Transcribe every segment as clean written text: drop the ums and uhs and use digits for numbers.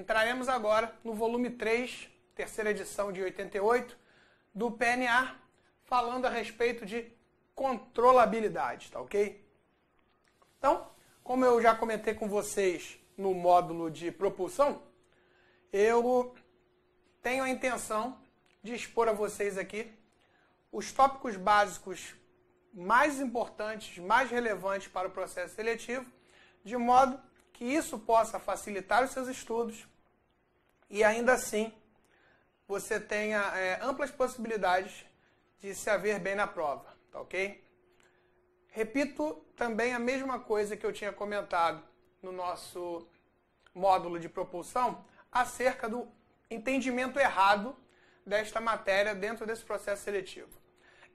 entraremos agora no volume 3, terceira edição de 88, do PNA, falando a respeito de controlabilidade, tá ok? Então, como eu já comentei com vocês no módulo de propulsão, eu tenho a intenção de expor a vocês aqui os tópicos básicos mais importantes, mais relevantes para o processo seletivo, de modo que isso possa facilitar os seus estudos e ainda assim você tenha amplas possibilidades de se haver bem na prova, tá ok? Repito também a mesma coisa que eu tinha comentado no nosso módulo de propulsão acerca do entendimento errado desta matéria dentro desse processo seletivo.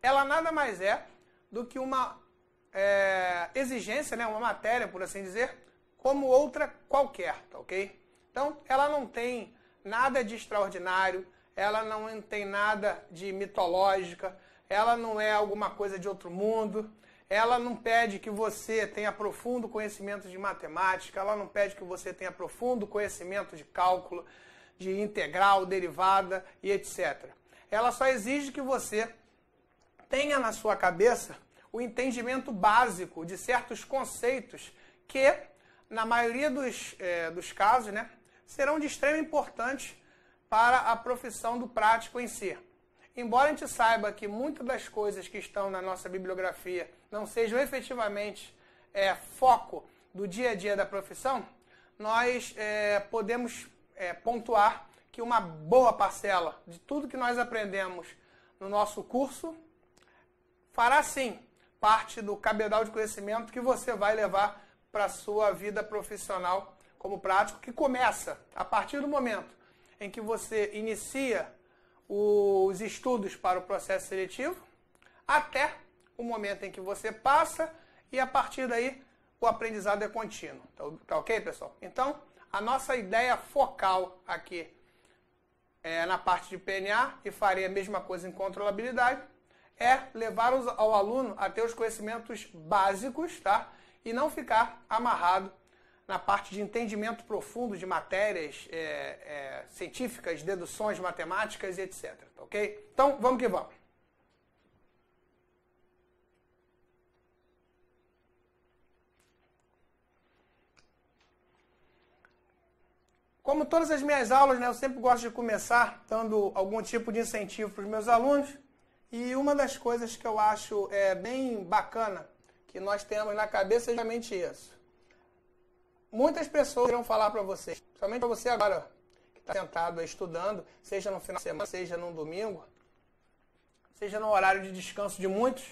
Ela nada mais é do que uma exigência, né, uma matéria, por assim dizer, como outra qualquer, tá ok? Então, ela não tem nada de extraordinário, ela não tem nada de mitológica, ela não é alguma coisa de outro mundo, ela não pede que você tenha profundo conhecimento de matemática, ela não pede que você tenha profundo conhecimento de cálculo, de integral, derivada e etc. Ela só exige que você tenha na sua cabeça o entendimento básico de certos conceitos que, na maioria dos casos, né, serão de extrema importância para a profissão do prático em si. Embora a gente saiba que muitas das coisas que estão na nossa bibliografia não sejam efetivamente foco do dia a dia da profissão, nós podemos pontuar que uma boa parcela de tudo que nós aprendemos no nosso curso fará sim parte do cabedal de conhecimento que você vai levar para a sua vida profissional como prático, que começa a partir do momento em que você inicia os estudos para o processo seletivo, até o momento em que você passa, e a partir daí o aprendizado é contínuo. Tá ok, pessoal? Então, a nossa ideia focal aqui na parte de PNA, e farei a mesma coisa em controlabilidade, é levar ao aluno a ter os conhecimentos básicos, tá? E não ficar amarrado na parte de entendimento profundo de matérias científicas, deduções matemáticas e etc. Tá ok? Então, vamos que vamos. Como todas as minhas aulas, né, eu sempre gosto de começar dando algum tipo de incentivo para os meus alunos. E uma das coisas que eu acho bem bacana que nós temos na cabeça é justamente isso. Muitas pessoas irão falar para vocês, somente para você agora, que está sentado estudando, seja no final de semana, seja num domingo, seja no horário de descanso de muitos,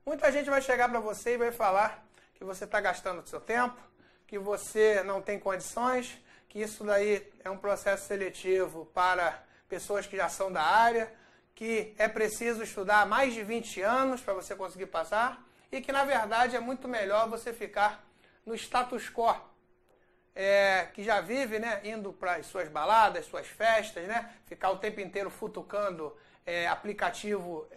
muita gente vai chegar para você e vai falar que você está gastando o seu tempo, que você não tem condições, que isso daí é um processo seletivo para pessoas que já são da área, que é preciso estudar mais de 20 anos para você conseguir passar, e que, na verdade, é muito melhor você ficar no status quo, que já vive, né, indo para as suas baladas, suas festas, né, ficar o tempo inteiro futucando aplicativo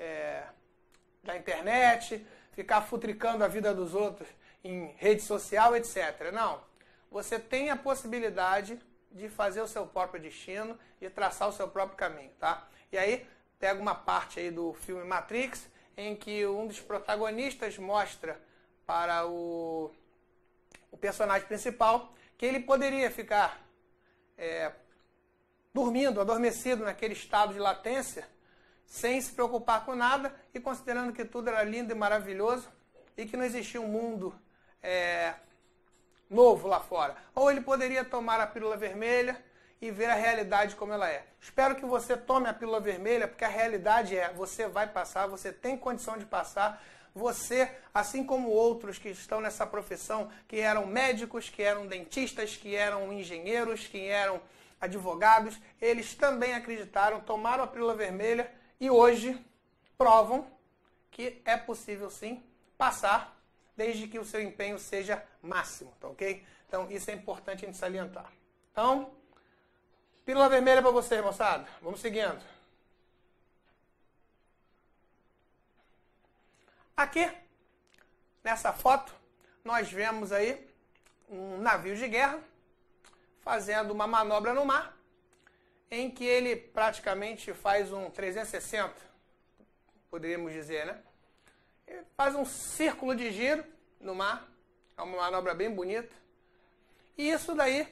da internet, ficar futricando a vida dos outros em rede social, etc. Não, você tem a possibilidade de fazer o seu próprio destino, de traçar o seu próprio caminho, tá? E aí, pega uma parte aí do filme Matrix, em que um dos protagonistas mostra para o personagem principal que ele poderia ficar dormindo, adormecido naquele estado de latência, sem se preocupar com nada e considerando que tudo era lindo e maravilhoso e que não existia um mundo novo lá fora. Ou ele poderia tomar a pílula vermelha e ver a realidade como ela é. Espero que você tome a pílula vermelha, porque a realidade você vai passar, você tem condição de passar. Você, assim como outros que estão nessa profissão, que eram médicos, que eram dentistas, que eram engenheiros, que eram advogados, eles também acreditaram, tomaram a pílula vermelha e hoje provam que é possível sim passar, desde que o seu empenho seja máximo, tá ok? Então isso é importante a gente salientar. Então, pílula vermelha para você, moçada. Vamos seguindo. Aqui, nessa foto, nós vemos aí um navio de guerra fazendo uma manobra no mar, em que ele praticamente faz um 360, poderíamos dizer, né? Ele faz um círculo de giro no mar, é uma manobra bem bonita. E isso daí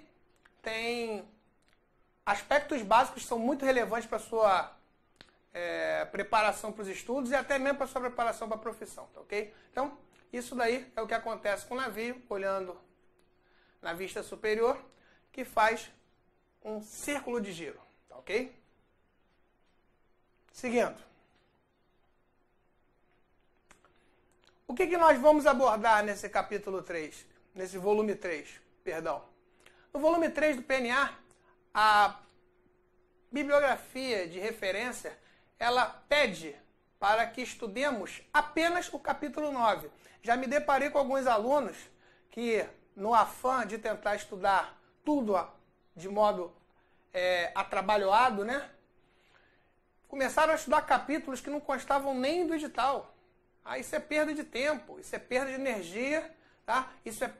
tem aspectos básicos que são muito relevantes para a sua preparação para os estudos e até mesmo para a sua preparação para a profissão, tá ok? Então, isso daí é o que acontece com o navio, olhando na vista superior, que faz um círculo de giro, tá ok? Seguindo. O que nós vamos abordar nesse capítulo 3, nesse volume 3, perdão? No volume 3 do PNA, a bibliografia de referência, ela pede para que estudemos apenas o capítulo 9. Já me deparei com alguns alunos que, no afã de tentar estudar tudo de modo atrabalhoado, né? Começaram a estudar capítulos que não constavam nem do edital. Isso é perda de tempo, isso é perda de energia, tá? Isso é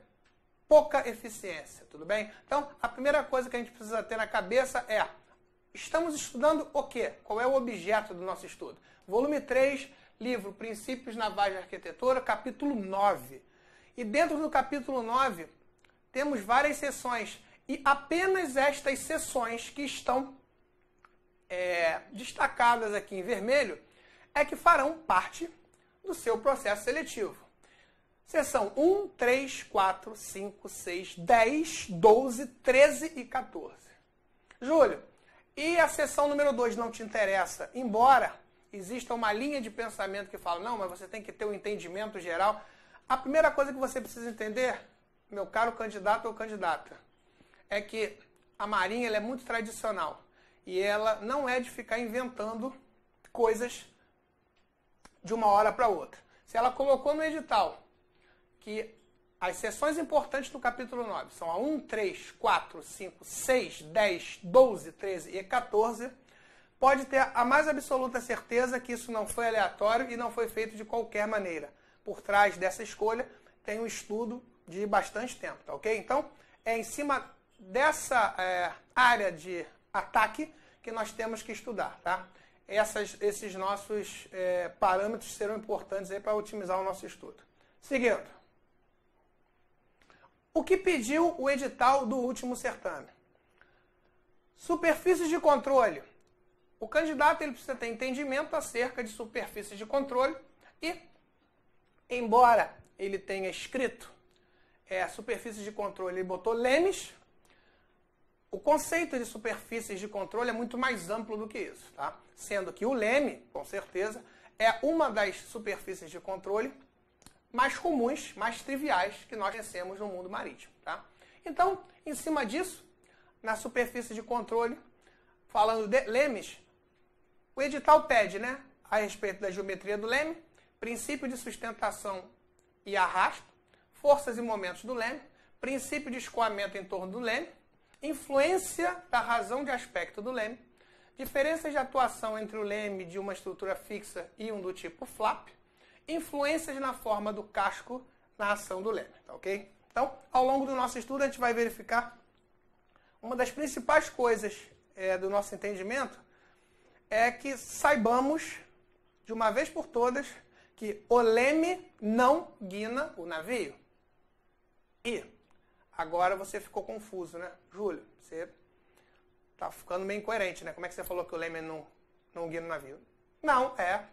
pouca eficiência, tudo bem? Então, a primeira coisa que a gente precisa ter na cabeça é: estamos estudando o quê? Qual é o objeto do nosso estudo? Volume 3, livro Princípios Navais de Arquitetura, capítulo 9. E dentro do capítulo 9, temos várias seções. E apenas estas seções que estão destacadas aqui em vermelho é que farão parte do seu processo seletivo. Seção 1, 3, 4, 5, 6, 10, 12, 13 e 14. Júlio, e a seção número 2 não te interessa? Embora exista uma linha de pensamento que fala, não, mas você tem que ter um entendimento geral. A primeira coisa que você precisa entender, meu caro candidato ou candidata, é que a Marinha ela é muito tradicional. E ela não é de ficar inventando coisas de uma hora para outra. Se ela colocou no edital que as seções importantes do capítulo 9 são a 1, 3, 4, 5, 6, 10, 12, 13 e 14, pode ter a mais absoluta certeza que isso não foi aleatório e não foi feito de qualquer maneira. Por trás dessa escolha tem um estudo de bastante tempo, tá ok? Então, é em cima dessa área de ataque que nós temos que estudar, tá? Esses nossos parâmetros serão importantes para otimizar o nosso estudo. Seguindo. O que pediu o edital do último certame? Superfícies de controle. O candidato ele precisa ter entendimento acerca de superfícies de controle e, embora ele tenha escrito superfícies de controle, ele botou lemes. O conceito de superfícies de controle é muito mais amplo do que isso, tá? Sendo que o leme, com certeza, é uma das superfícies de controle mais comuns, mais triviais que nós conhecemos no mundo marítimo, tá? Então, em cima disso, na superfície de controle, falando de lemes, o edital pede, né, a respeito da geometria do leme, princípio de sustentação e arrasto, forças e momentos do leme, princípio de escoamento em torno do leme, influência da razão de aspecto do leme, diferenças de atuação entre o leme de uma estrutura fixa e um do tipo flap, influências na forma do casco na ação do leme, tá ok? Então, ao longo do nosso estudo, a gente vai verificar uma das principais coisas do nosso entendimento é que saibamos, de uma vez por todas, que o leme não guina o navio. E agora você ficou confuso, né? Júlio, você tá ficando meio incoerente, né? Como é que você falou que o leme não guina o navio? Não, é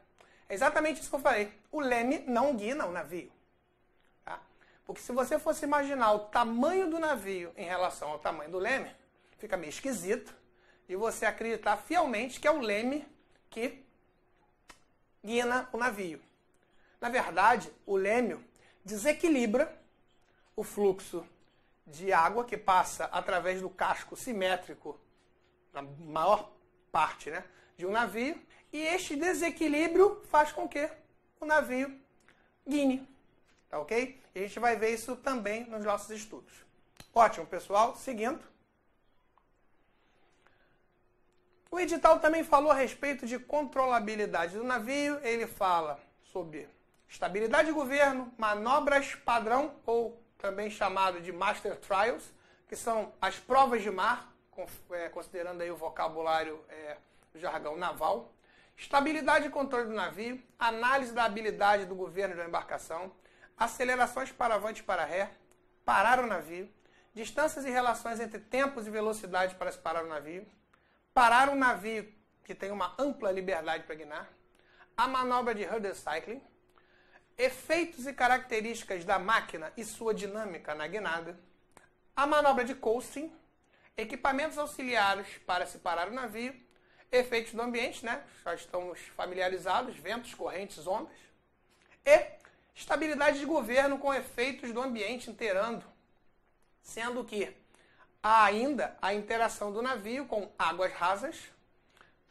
exatamente isso que eu falei. O leme não guina o navio. Tá? Porque se você fosse imaginar o tamanho do navio em relação ao tamanho do leme, fica meio esquisito e você acreditar fielmente que é o leme que guina o navio. Na verdade, o leme desequilibra o fluxo de água que passa através do casco simétrico, na maior parte, né, de um navio, e este desequilíbrio faz com que o navio guine, tá ok? E a gente vai ver isso também nos nossos estudos. Ótimo, pessoal. Seguindo. O edital também falou a respeito de controlabilidade do navio. Ele fala sobre estabilidade de governo, manobras padrão, ou também chamado de Master Trials, que são as provas de mar, considerando aí o vocabulário do jargão naval, estabilidade e controle do navio, análise da habilidade do governo da embarcação, acelerações para avante e para ré, parar o navio, distâncias e relações entre tempos e velocidade para se parar o navio, parar um navio que tem uma ampla liberdade para guinar, a manobra de rudder cycling, efeitos e características da máquina e sua dinâmica na guinada, a manobra de coasting, equipamentos auxiliares para se parar o navio, efeitos do ambiente, né? Já estamos familiarizados, ventos, correntes, ondas, e estabilidade de governo com efeitos do ambiente inteirando, sendo que há ainda a interação do navio com águas rasas,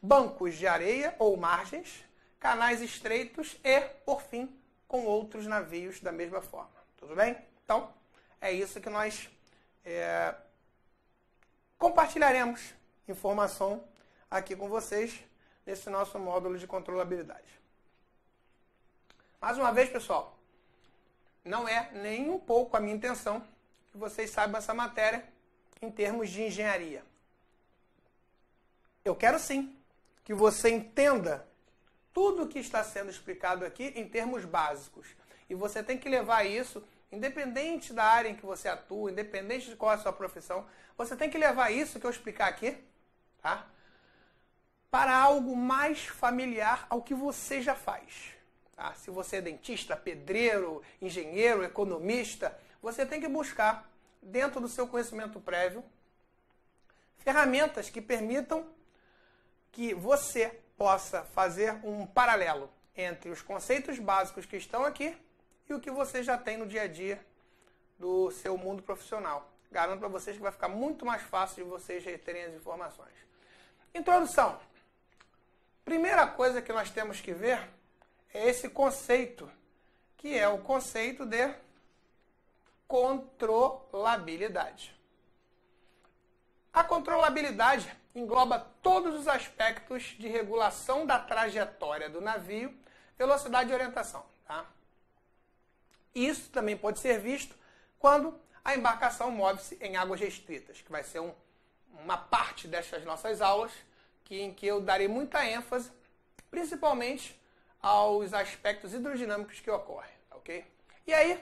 bancos de areia ou margens, canais estreitos e, por fim, com outros navios da mesma forma. Tudo bem? Então, é isso que nós compartilharemos informação aqui com vocês nesse nosso módulo de controlabilidade. Mais uma vez, pessoal, não é nem um pouco a minha intenção que vocês saibam essa matéria em termos de engenharia. Eu quero sim que você entenda tudo o que está sendo explicado aqui em termos básicos. E você tem que levar isso, independente da área em que você atua, independente de qual é a sua profissão, você tem que levar isso que eu explicar aqui, tá? Para algo mais familiar ao que você já faz. Tá? Se você é dentista, pedreiro, engenheiro, economista, você tem que buscar, dentro do seu conhecimento prévio, ferramentas que permitam que você possa fazer um paralelo entre os conceitos básicos que estão aqui e o que você já tem no dia a dia do seu mundo profissional. Garanto para vocês que vai ficar muito mais fácil de vocês reterem as informações. Introdução. Primeira coisa que nós temos que ver é esse conceito, que é o conceito de controlabilidade. A controlabilidade engloba todos os aspectos de regulação da trajetória do navio, velocidade e orientação. Tá? Isso também pode ser visto quando a embarcação move-se em águas restritas, que vai ser uma parte destas nossas aulas em que eu darei muita ênfase, principalmente aos aspectos hidrodinâmicos que ocorrem. Ok? E aí,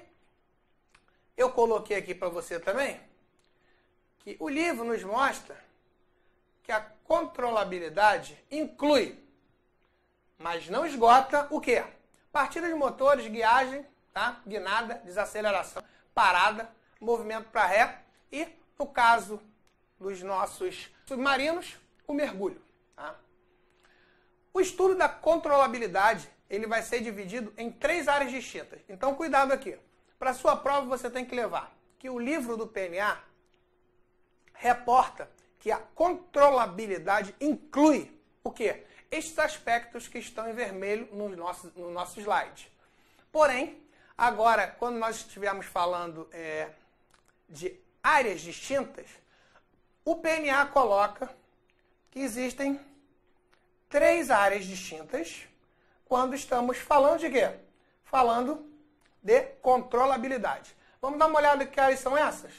eu coloquei aqui para você também que o livro nos mostra que a controlabilidade inclui, mas não esgota, o quê? Partida de motores, guiagem, tá? Guinada, desaceleração, parada, movimento para ré e, no caso dos nossos submarinos, o mergulho. Tá? O estudo da controlabilidade ele vai ser dividido em 3 áreas distintas. Então, cuidado aqui. Para a sua prova, você tem que levar que o livro do PNA reporta que a controlabilidade inclui o quê? Estes aspectos que estão em vermelho no nosso slide. Porém, agora, quando nós estivermos falando de áreas distintas, o PNA coloca que existem 3 áreas distintas quando estamos falando de quê? Falando de controlabilidade. Vamos dar uma olhada que áreas são essas?